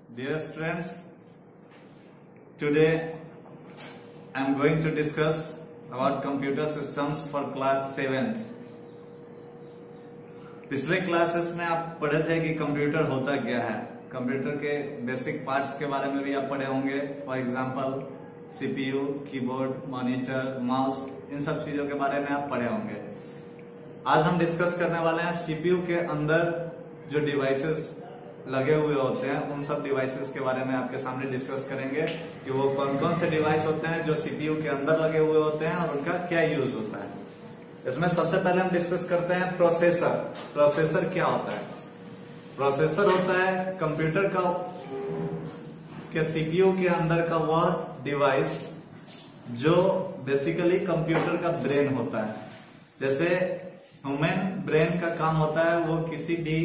Dear students, today I am going to discuss about computer systems for class 7th. पिछले classes में आप पढ़े थे कि कंप्यूटर होता क्या है। कंप्यूटर के बेसिक पार्ट्स के बारे में भी आप पढ़े होंगे। For example CPU, keyboard, monitor, mouse, इन सब चीजों के बारे में आप पढ़े होंगे। आज हम डिस्कस करने वाले हैं सीपीयू के अंदर जो डिवाइसेस लगे हुए होते हैं उन सब डिवाइसेस के बारे में आपके सामने डिस्कस करेंगे कि वो कौन कौन से डिवाइस होते हैं जो सीपीयू के अंदर लगे हुए होते हैं और उनका क्या यूज होता है। इसमें सबसे पहले हम डिस्कस करते हैं प्रोसेसर। प्रोसेसर क्या होता है? प्रोसेसर होता है कंप्यूटर का के सीपीयू के अंदर का वह डिवाइस जो बेसिकली कंप्यूटर का ब्रेन होता है। जैसे ह्यूमन ब्रेन का काम होता है वो किसी भी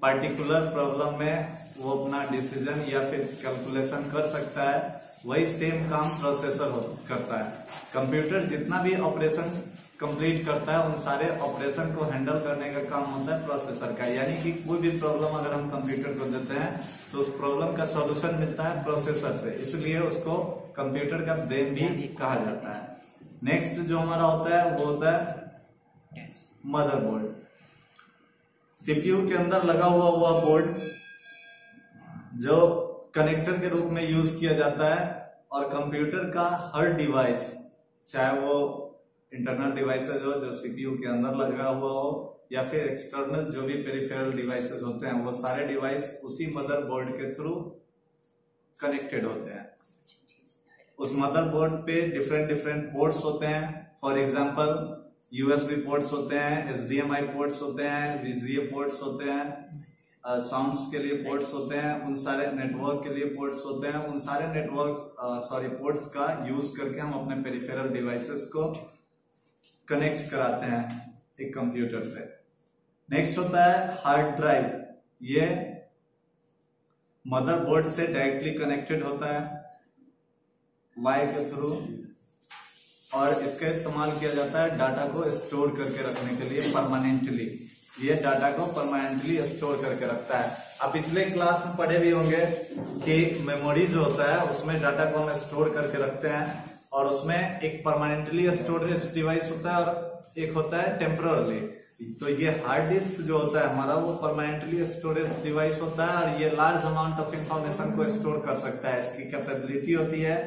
पार्टिकुलर प्रॉब्लम में वो अपना डिसीजन या फिर कैलकुलेशन कर सकता है, वही सेम काम प्रोसेसर करता है। कंप्यूटर जितना भी ऑपरेशन कंप्लीट करता है उन सारे ऑपरेशन को हैंडल करने का काम होता है प्रोसेसर का। यानी कि कोई भी प्रॉब्लम अगर हम कंप्यूटर को देते हैं तो उस प्रॉब्लम का सॉल्यूशन मिलता है प्रोसेसर से, इसलिए उसको कंप्यूटर का ब्रेन भी कहा जाता है। नेक्स्ट जो हमारा होता है वो होता है मदरबोर्ड। सीपीयू के अंदर लगा हुआ बोर्ड जो कनेक्टर के रूप में यूज किया जाता है और कंप्यूटर का हर डिवाइस, चाहे वो इंटरनल डिवाइसेज हो जो सीपीयू के अंदर लगा हुआ हो या फिर एक्सटर्नल जो भी पेरिफेरल डिवाइसेज होते हैं, वो सारे डिवाइस उसी मदरबोर्ड के थ्रू कनेक्टेड होते हैं। उस मदरबोर्ड पे डिफरेंट पोर्ट्स होते हैं। फॉर एग्जांपल यूएसबी पोर्ट्स होते हैं, एचडीएमआई पोर्ट्स होते हैं, वीजीए पोर्ट्स होते हैं, साउंड्स के लिए पोर्ट्स होते हैं, उन सारे नेटवर्क के लिए पोर्ट्स होते हैं। उन सारे पोर्ट्स का यूज करके हम अपने पेरिफेरल डिवाइसेस को कनेक्ट कराते हैं एक कंप्यूटर से। नेक्स्ट होता है हार्ड ड्राइव। ये मदरबोर्ड से डायरेक्टली कनेक्टेड होता है वायर के थ्रू और इसका इस्तेमाल किया जाता है डाटा को स्टोर करके रखने के लिए परमानेंटली। ये डाटा को परमानेंटली स्टोर करके रखता है। आप पिछले क्लास में पढ़े भी होंगे कि मेमोरी जो होता है उसमें डाटा को हम स्टोर करके रखते हैं और उसमें एक परमानेंटली स्टोरेज डिवाइस होता है और एक होता है टेम्पररी। तो ये हार्ड डिस्क जो होता है हमारा वो परमानेंटली स्टोरेज डिवाइस होता है और ये लार्ज अमाउंट ऑफ इंफॉर्मेशन को स्टोर कर सकता है। इसकी कैपेबिलिटी होती है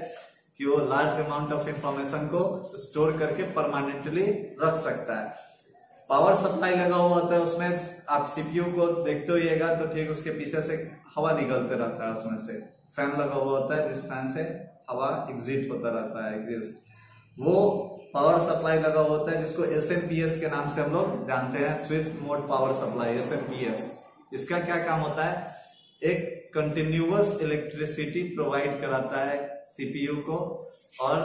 कि वो लार्ज अमाउंट ऑफ इंफॉर्मेशन को स्टोर करके परमानेंटली रख सकता है। पावर सप्लाई लगा हुआ होता है उसमें। आप सीपीयू को देखते होइएगा तो ठीक उसके पीछे से हवा निकलते रहता है, उसमें से फैन लगा हुआ होता है जिस फैन से हवा एग्जिट होता रहता है, एग्जिस्ट। वो पावर सप्लाई लगा हुआ होता है जिसको एसएमपीएस के नाम से हम लोग जानते हैं, switch mode power supply, SMPS. इसका क्या काम होता है? एक कंटिन्यूअस इलेक्ट्रिसिटी प्रोवाइड कराता है सीपीयू को और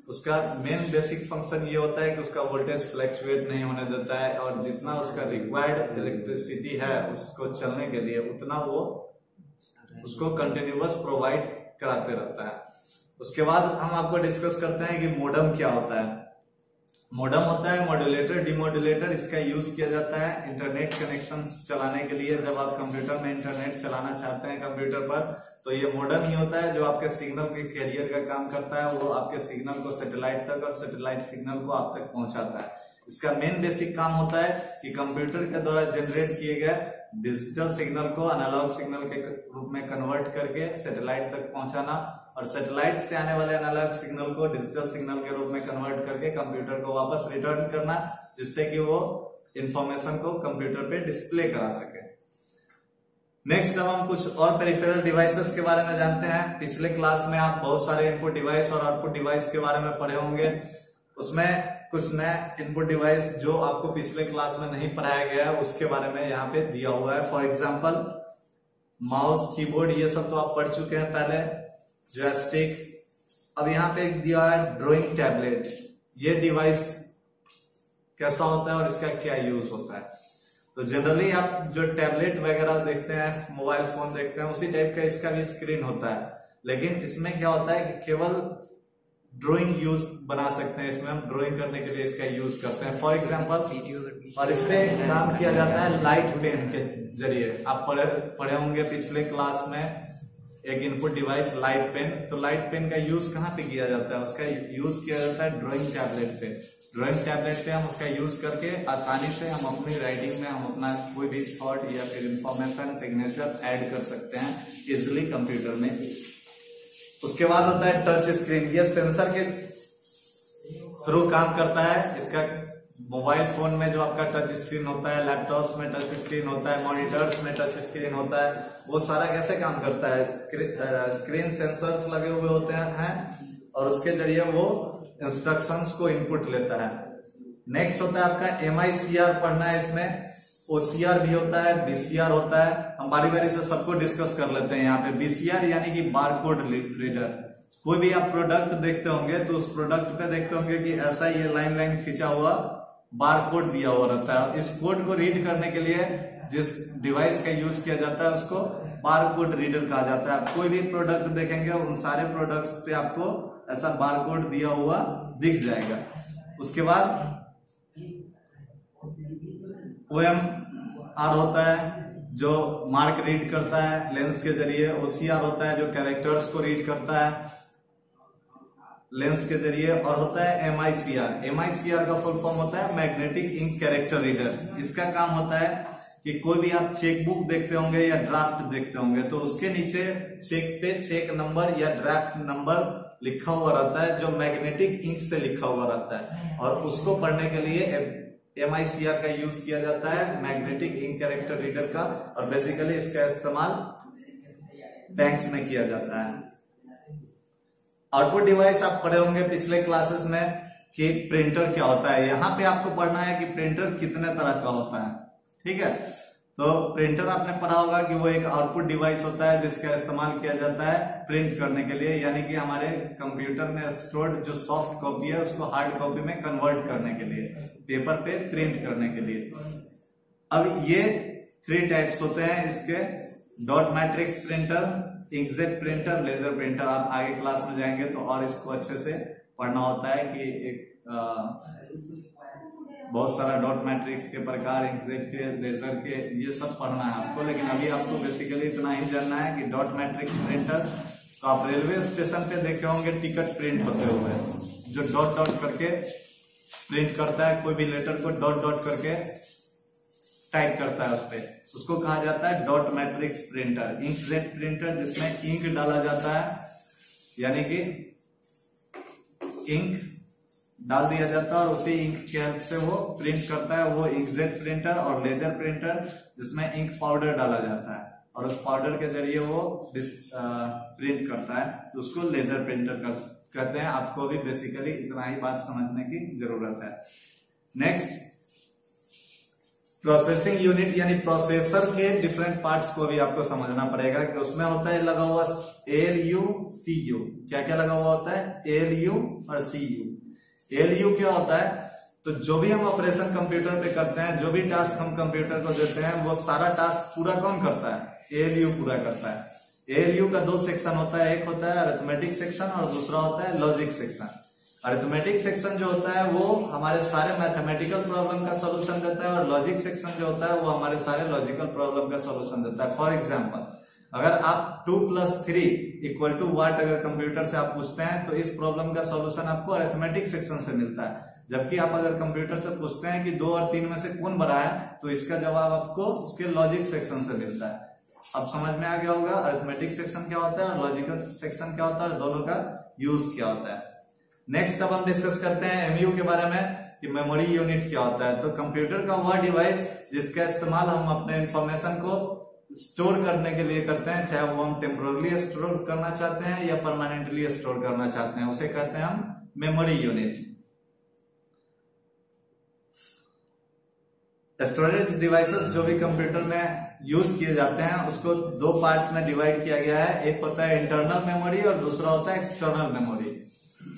उसका मेन बेसिक फंक्शन ये होता है कि उसका वोल्टेज फ्लक्चुएट नहीं होने देता है और जितना उसका रिक्वायर्ड इलेक्ट्रिसिटी है उसको चलने के लिए उतना वो उसको कंटिन्यूअस प्रोवाइड कराते रहता है। उसके बाद हम आपको डिस्कस करते हैं कि मोडम क्या होता है। मोडम होता है मॉड्यूलेटर, डिमॉड्यूलेटर। इसका यूज किया जाता है इंटरनेट कनेक्शन चलाने के लिए। जब आप कंप्यूटर में इंटरनेट चलाना चाहते हैं कंप्यूटर पर तो ये मोडम ही होता है जो आपके सिग्नल के कैरियर का काम करता है। वो आपके सिग्नल को सैटेलाइट तक और सैटेलाइट सिग्नल को आप तक पहुंचाता है। इसका मेन बेसिक काम होता है कि कंप्यूटर के द्वारा जनरेट किए गए डिजिटल सिग्नल को एनालॉग सिग्नल के रूप में कन्वर्ट करके सैटेलाइट तक पहुंचाना और सैटेलाइट से आने वाले एनालॉग सिग्नल को डिजिटल सिग्नल के रूप में कन्वर्ट करके कंप्यूटर को वापस रिटर्न करना, जिससे कि वो इंफॉर्मेशन को कंप्यूटर पे डिस्प्ले करा सके। नेक्स्ट अब हम कुछ और पेरिफेरल डिवाइसेस के बारे में जानते हैं। पिछले क्लास में आप बहुत सारे इनपुट डिवाइस और आउटपुट डिवाइस के बारे में पढ़े होंगे। उसमें कुछ नए इनपुट डिवाइस जो आपको पिछले क्लास में नहीं पढ़ाया गया है उसके बारे में यहाँ पे दिया हुआ है। फॉर एग्जाम्पल माउस, कीबोर्ड, ये सब तो आप पढ़ चुके हैं पहले। जॉयस्टिक। अब यहाँ पे दिया है ड्राइंग टैबलेट। ये डिवाइस कैसा होता है और इसका क्या यूज होता है? तो जनरली आप जो टैबलेट वगैरह देखते हैं, मोबाइल फोन देखते हैं, उसी टाइप का इसका भी स्क्रीन होता है। लेकिन इसमें क्या होता है कि केवल ड्राइंग यूज बना सकते हैं, इसमें हम ड्राइंग करने के लिए इसका यूज करते हैं फॉर एग्जांपल। और इस पे काम किया जाता है लाइट पेन के जरिए। आप पढ़े होंगे पिछले क्लास में एक इनपुट डिवाइस लाइट पेन। तो लाइट पेन का यूज कहाँ पे किया जाता है? उसका यूज किया जाता है ड्राइंग टैबलेट पे। ड्राइंग टैबलेट पे हम उसका यूज करके आसानी से हम अपनी राइटिंग में हम अपना कोई भी थॉट या फिर इंफॉर्मेशन सिग्नेचर ऐड कर सकते हैं इजिली कंप्यूटर में। उसके बाद होता है टच स्क्रीन। ये सेंसर के थ्रू काम करता है। इसका मोबाइल फोन में जो आपका टच स्क्रीन होता है, लैपटॉप्स में टच स्क्रीन होता है, मॉनिटर्स में टच स्क्रीन होता है, वो सारा कैसे काम करता है? स्क्रीन सेंसर्स लगे हुए होते हैं और उसके जरिए वो इंस्ट्रक्शंस को इनपुट लेता है। नेक्स्ट होता है आपका MICR पढ़ना है। इसमें OCR भी होता है, BCR होता है। हम बारी बारी से सबको डिस्कस कर लेते हैं यहाँ पे। BCR यानी कि बारकोड रीडर। कोई भी आप प्रोडक्ट देखते होंगे तो उस प्रोडक्ट पे देखते होंगे कि ऐसा ये लाइन लाइन खींचा हुआ बारकोड दिया हुआ रहता है। इस कोड को रीड करने के लिए जिस डिवाइस का यूज किया जाता है उसको बारकोड रीडर कहा जाता है। आप कोई भी प्रोडक्ट देखेंगे उन सारे प्रोडक्ट्स पे आपको ऐसा बारकोड दिया हुआ दिख जाएगा। उसके बाद OMR होता है जो मार्क रीड करता है लेंस के जरिए। OCR होता है जो कैरेक्टर्स को रीड करता है लेंस के जरिए। और होता है MICR। MICR का फुल फॉर्म होता है मैग्नेटिक इंक कैरेक्टर रीडर। इसका काम होता है कि कोई भी आप चेक बुक देखते होंगे या ड्राफ्ट देखते होंगे तो उसके नीचे चेक पे चेक नंबर या ड्राफ्ट नंबर लिखा हुआ रहता है जो मैग्नेटिक इंक से लिखा हुआ रहता है। और उसको पढ़ने के लिए MICR का यूज किया जाता है, मैग्नेटिक इंक कैरेक्टर रीडर का। और बेसिकली इसका इस्तेमाल बैंक्स में किया जाता है। आउटपुट डिवाइस आप पढ़े होंगे पिछले क्लासेस में कि प्रिंटर क्या होता है। यहाँ पे आपको पढ़ना है कि प्रिंटर कितने तरह का होता है। ठीक है, तो प्रिंटर आपने पढ़ा होगा कि वो एक आउटपुट डिवाइस होता है जिसका इस्तेमाल किया जाता है प्रिंट करने के लिए, यानी कि हमारे कंप्यूटर में स्टोर्ड जो सॉफ्ट कॉपी है उसको हार्ड कॉपी में कन्वर्ट करने के लिए, पेपर पे प्रिंट करने के लिए। अब ये 3 टाइप्स होते हैं इसके, dot matrix printer, inkjet printer, laser printer. आप आगे क्लास में जाएंगे तो और इसको अच्छे से पढ़ना होता है कि एक बहुत सारा डॉट मैट्रिक्स के प्रकार, इंकजेट के, लेजर के, ये सब पढ़ना है आपको। लेकिन अभी आपको बेसिकली इतना ही जानना है कि डॉट मैट्रिक्स प्रिंटर तो आप रेलवे स्टेशन पे देखे होंगे टिकट प्रिंट होते हुए, जो डॉट डॉट करके प्रिंट करता है, कोई भी लेटर को डॉट डॉट करके टाइप करता है उस पे, उसको कहा जाता है dot matrix printer. Inkjet printer जिसमें इंक डाला जाता है, यानी कि इंक डाल दिया जाता है और उसी इंक के हेल्प से वो प्रिंट करता है, वो इंकजेट प्रिंटर। और लेजर प्रिंटर जिसमें इंक पाउडर डाला जाता है और उस पाउडर के जरिए वो प्रिंट करता है, तो उसको लेजर प्रिंटर कहते हैं। आपको भी बेसिकली इतना ही बात समझने की जरूरत है। नेक्स्ट, प्रोसेसिंग यूनिट यानी प्रोसेसर के डिफरेंट पार्ट्स को भी आपको समझना पड़ेगा कि उसमें होता है लगा हुआ ALU, CU। क्या क्या लगा हुआ होता है? ALU और CU। ALU क्या होता है? तो जो भी हम ऑपरेशन कंप्यूटर पे करते हैं, जो भी टास्क हम कंप्यूटर को देते हैं, वो सारा टास्क पूरा कौन करता है? ALU पूरा करता है। ALU का 2 सेक्शन होता है, एक होता है अरिथमेटिक सेक्शन और दूसरा होता है लॉजिक सेक्शन। अरिथमेटिक सेक्शन जो होता है वो हमारे सारे मैथमेटिकल प्रॉब्लम का सॉल्यूशन देता है और लॉजिक सेक्शन जो होता है वो हमारे सारे लॉजिकल प्रॉब्लम का सॉल्यूशन देता है। फॉर एग्जांपल, अगर आप 2 + 3 = व्हाट अगर कंप्यूटर से आप पूछते हैं तो इस प्रॉब्लम का सॉल्यूशन आपको अरिथमेटिक सेक्शन से मिलता है। जबकि आप अगर कंप्यूटर से पूछते हैं कि 2 और 3 में से कौन बड़ा है, तो इसका जवाब आपको उसके लॉजिक सेक्शन से मिलता है। अब समझ में आ गया होगा अरिथमेटिक सेक्शन क्या होता है और लॉजिकल सेक्शन क्या होता है और दोनों का यूज क्या होता है। नेक्स्ट अब हम डिस्कस करते हैं MU के बारे में कि मेमोरी यूनिट क्या होता है। तो कंप्यूटर का वह डिवाइस जिसका इस्तेमाल हम अपने इंफॉर्मेशन को स्टोर करने के लिए करते हैं, चाहे वो हम टेम्पोरली स्टोर करना चाहते हैं या परमानेंटली स्टोर करना चाहते हैं, उसे कहते हैं हम मेमोरी यूनिट। स्टोरेज डिवाइसेस जो भी कंप्यूटर में यूज किए जाते हैं उसको 2 पार्ट्स में डिवाइड किया गया है। एक होता है इंटरनल मेमोरी और दूसरा होता है एक्सटर्नल मेमोरी।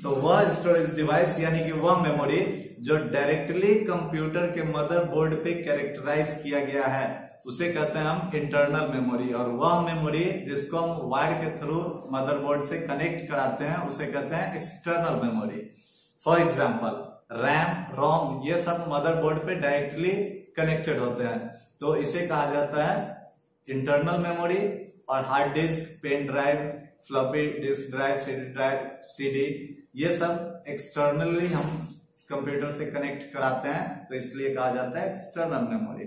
तो वह स्टोरेज डिवाइस यानी कि वह मेमोरी जो डायरेक्टली कंप्यूटर के मदरबोर्ड पे कैरेक्टराइज किया गया है, उसे कहते हैं हम इंटरनल मेमोरी, और वह मेमोरी जिसको हम वायर के थ्रू मदरबोर्ड से कनेक्ट कराते हैं उसे कहते हैं external memory. For example RAM, ROM, ये सब मदरबोर्ड पे डायरेक्टली कनेक्टेड होते हैं, तो इसे कहा जाता है इंटरनल मेमोरी। और hard disk, pen drive, floppy disk drive, CD drive, CD, ये सब एक्सटर्नली हम कंप्यूटर से कनेक्ट कराते हैं, तो इसलिए कहा जाता है एक्सटर्नल मेमोरी।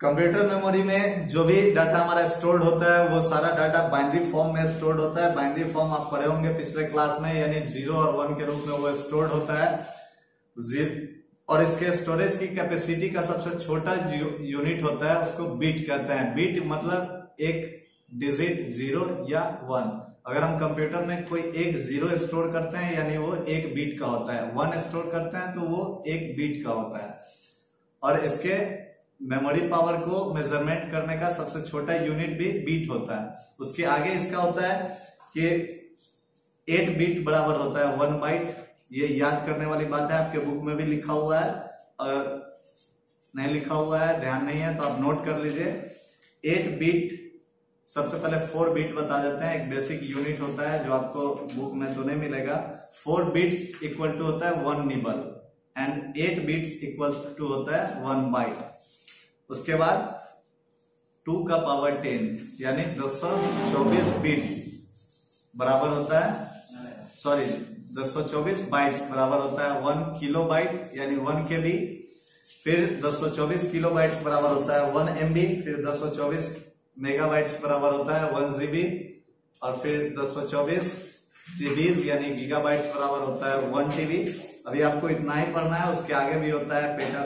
कंप्यूटर मेमोरी में जो भी डाटा हमारा स्टोर्ड होता है वो सारा डाटा बाइनरी फॉर्म में स्टोर्ड होता है। बाइनरी फॉर्म आप पढ़े होंगे पिछले क्लास में, यानी 0 और 1 के रूप में वो स्टोर्ड होता है। और इसके स्टोरेज की कैपेसिटी का सबसे छोटा यूनिट होता है उसको बीट कहते हैं। बीट मतलब एक डिजिट 0 या 1। अगर हम कंप्यूटर में कोई एक 0 स्टोर करते हैं यानी वो एक बीट का होता है, 1 स्टोर करते हैं तो वो एक बीट का होता है। और इसके मेमोरी पावर को मेजरमेंट करने का सबसे छोटा यूनिट भी बीट होता है। उसके आगे इसका होता है कि 8 बीट बराबर होता है 1 बाइट। ये याद करने वाली बात है, आपके बुक में भी लिखा हुआ है, और नहीं लिखा हुआ है ध्यान नहीं है तो आप नोट कर लीजिए। 8 बीट, सबसे पहले 4 बीट बता देते हैं, एक बेसिक यूनिट होता है जो आपको बुक में तो नहीं मिलेगा। 4 बीट्स इक्वल टू होता है 1 nibble and 8 bits equal to होता है 1 बाइट। उसके बाद 2 का पावर 10 यानी 224 बीट्स बराबर होता है, 224 बाइट्स बराबर होता है 1 किलो बाइट यानी 1 KB। फिर 224 किलो बाइट्स बराबर होता है 1 MB। फिर 224 मेगाबाइट्स बराबर होता है 1 GB। और फिर 224 GB यानी गीगाबाइट्स बराबर होता है 1 TB। अभी आपको इतना ही पढ़ना है, उसके आगे भी होता है पेटा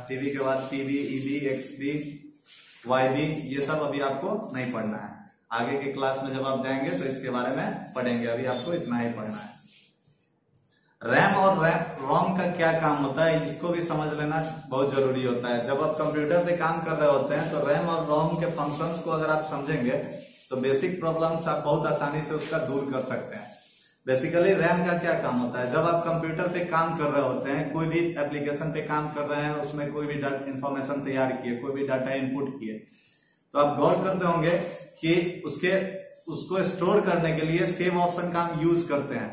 टीवी के बाद PB, EB, XB, YB, ये सब अभी आपको नहीं पढ़ना है। आगे के क्लास में जब आप जाएंगे तो इसके बारे में पढ़ेंगे, अभी आपको इतना ही पढ़ना है। रैम और रोम का क्या काम होता है इसको भी समझ लेना बहुत जरूरी होता है। जब आप कंप्यूटर पे काम कर रहे होते हैं तो रैम और रोम के फंक्शंस को अगर आप समझेंगे तो बेसिक प्रॉब्लम्स आप बहुत आसानी से उसका दूर कर सकते हैं। बेसिकली रैम का क्या काम होता है, जब आप कंप्यूटर पे काम कर रहे होते हैं, कोई भी एप्लीकेशन पे काम कर रहे हैं, उसमें कोई भी इंफॉर्मेशन तैयार किए, कोई भी डाटा इनपुट किए, तो आप गौर करते होंगे कि उसको स्टोर करने के लिए सेव ऑप्शन का हम यूज करते हैं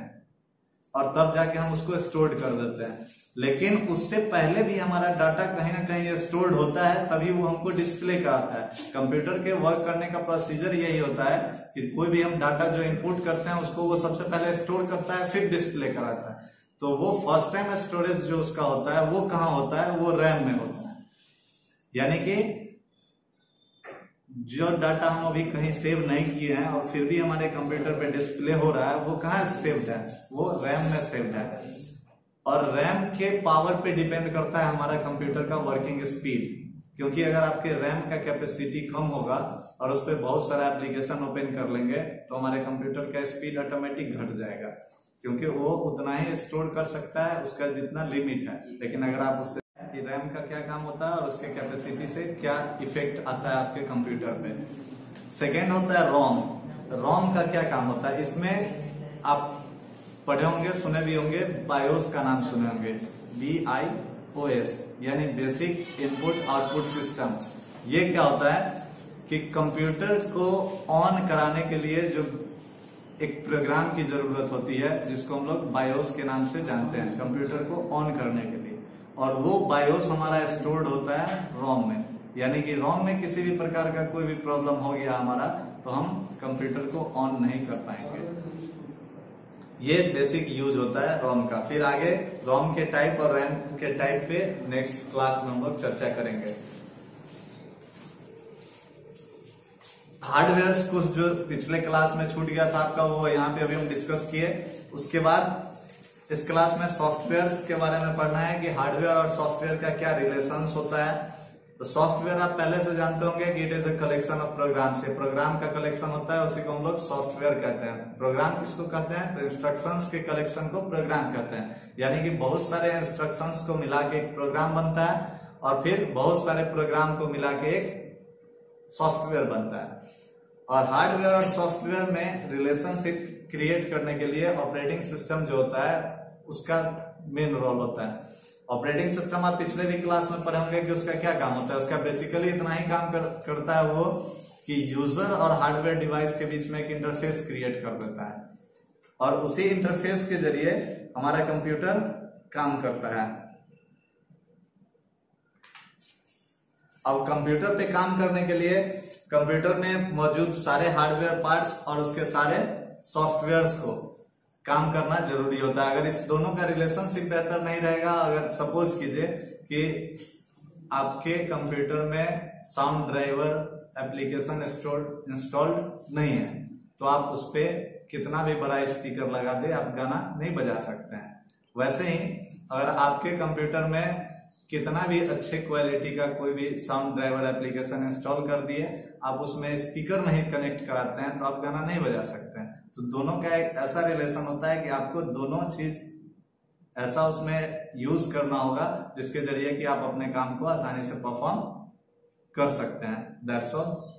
और तब जाके हम उसको स्टोर कर देते हैं। लेकिन उससे पहले भी हमारा डाटा कहीं ना कहीं स्टोर्ड होता है, तभी वो हमको डिस्प्ले कराता है। कंप्यूटर के वर्क करने का प्रोसीजर यही होता है कि कोई भी हम डाटा जो इनपुट करते हैं उसको वो सबसे पहले स्टोर करता है फिर डिस्प्ले कराता है। तो वो फर्स्ट टाइम स्टोरेज जो उसका होता है वो कहाँ होता है, वो रैम में होता है। यानी कि जो डाटा हम अभी कहीं सेव नहीं किए हैं और फिर भी हमारे कंप्यूटर पे डिस्प्ले हो रहा है, वो कहाँ सेव्ड है, वो रैम में सेव्ड है। और रैम के पावर पे डिपेंड करता है हमारा कंप्यूटर का वर्किंग स्पीड, क्योंकि अगर आपके रैम का कैपेसिटी कम होगा और उस पर बहुत सारा एप्लीकेशन ओपन कर लेंगे तो हमारे कंप्यूटर का स्पीड ऑटोमेटिक घट जाएगा, क्योंकि वो उतना ही स्टोर कर सकता है उसका जितना लिमिट है। लेकिन अगर आप उससे कि रैम का क्या काम होता है और उसके कैपेसिटी से क्या इफेक्ट आता है आपके कंप्यूटर पे। सेकेंड होता है रोम। रोम का क्या काम होता है, इसमें आप पढ़े होंगे, सुने भी होंगे, बायोस का नाम सुने होंगे, BIOS यानी बेसिक इनपुट आउटपुट सिस्टम। ये क्या होता है कि कंप्यूटर को ऑन कराने के लिए जो एक प्रोग्राम की जरूरत होती है जिसको हम लोग बायोस के नाम से जानते हैं, कंप्यूटर को ऑन करने के लिए। और वो बायोस हमारा स्टोर्ड होता है रोम में, यानी कि रोम में किसी भी प्रकार का कोई भी प्रॉब्लम हो गया हमारा तो हम कंप्यूटर को ऑन नहीं कर पाएंगे। ये बेसिक यूज होता है रोम का। फिर आगे रोम के टाइप और रैम के टाइप पे नेक्स्ट क्लास में हम लोग चर्चा करेंगे। हार्डवेयर कुछ जो पिछले क्लास में छूट गया था आपका वो यहाँ पे अभी हम डिस्कस किए। उसके बाद इस क्लास में सॉफ्टवेयर के बारे में पढ़ना है कि हार्डवेयर और सॉफ्टवेयर का क्या रिलेशंस होता है। तो सॉफ्टवेयर आप पहले से जानते होंगे कि it is a collection of program से, प्रोग्राम का कलेक्शन होता है, उसी को हम लोग सॉफ्टवेयर कहते हैं। प्रोग्राम किसको कहते हैं, तो इंस्ट्रक्शंस के कलेक्शन को प्रोग्राम कहते हैं। यानी कि बहुत सारे इंस्ट्रक्शंस को मिला के एक प्रोग्राम बनता है और फिर बहुत सारे प्रोग्राम को मिला के एक सॉफ्टवेयर बनता है। और हार्डवेयर और सॉफ्टवेयर में रिलेशनशिप क्रिएट करने के लिए ऑपरेटिंग सिस्टम जो होता है उसका मेन रोल होता है। ऑपरेटिंग सिस्टम आप पिछले भी क्लास में पढ़े होंगे कि उसका क्या काम होता है। उसका बेसिकली इतना ही काम करता है वो कि यूजर और हार्डवेयर डिवाइस के बीच में एक इंटरफेस क्रिएट कर देता है और उसी इंटरफेस के जरिए हमारा कंप्यूटर काम करता है। अब कंप्यूटर पे काम करने के लिए कंप्यूटर में मौजूद सारे हार्डवेयर पार्ट्स और उसके सारे सॉफ्टवेयर्स को काम करना जरूरी होता है। अगर इस दोनों का रिलेशनशिप बेहतर नहीं रहेगा, अगर सपोज कीजिए कि आपके कंप्यूटर में साउंड ड्राइवर एप्लीकेशन इंस्टॉल्ड नहीं है तो आप उस पे कितना भी बड़ा स्पीकर लगा दे आप गाना नहीं बजा सकते हैं। वैसे ही अगर आपके कंप्यूटर में कितना भी अच्छे क्वालिटी का कोई भी साउंड ड्राइवर एप्लीकेशन इंस्टॉल कर दिए, आप उसमें स्पीकर नहीं कनेक्ट कराते हैं तो आप गाना नहीं बजा सकते हैं। तो दोनों का एक ऐसा रिलेशन होता है कि आपको दोनों चीज ऐसा उसमें यूज करना होगा जिसके जरिए कि आप अपने काम को आसानी से परफॉर्म कर सकते हैं। That's all.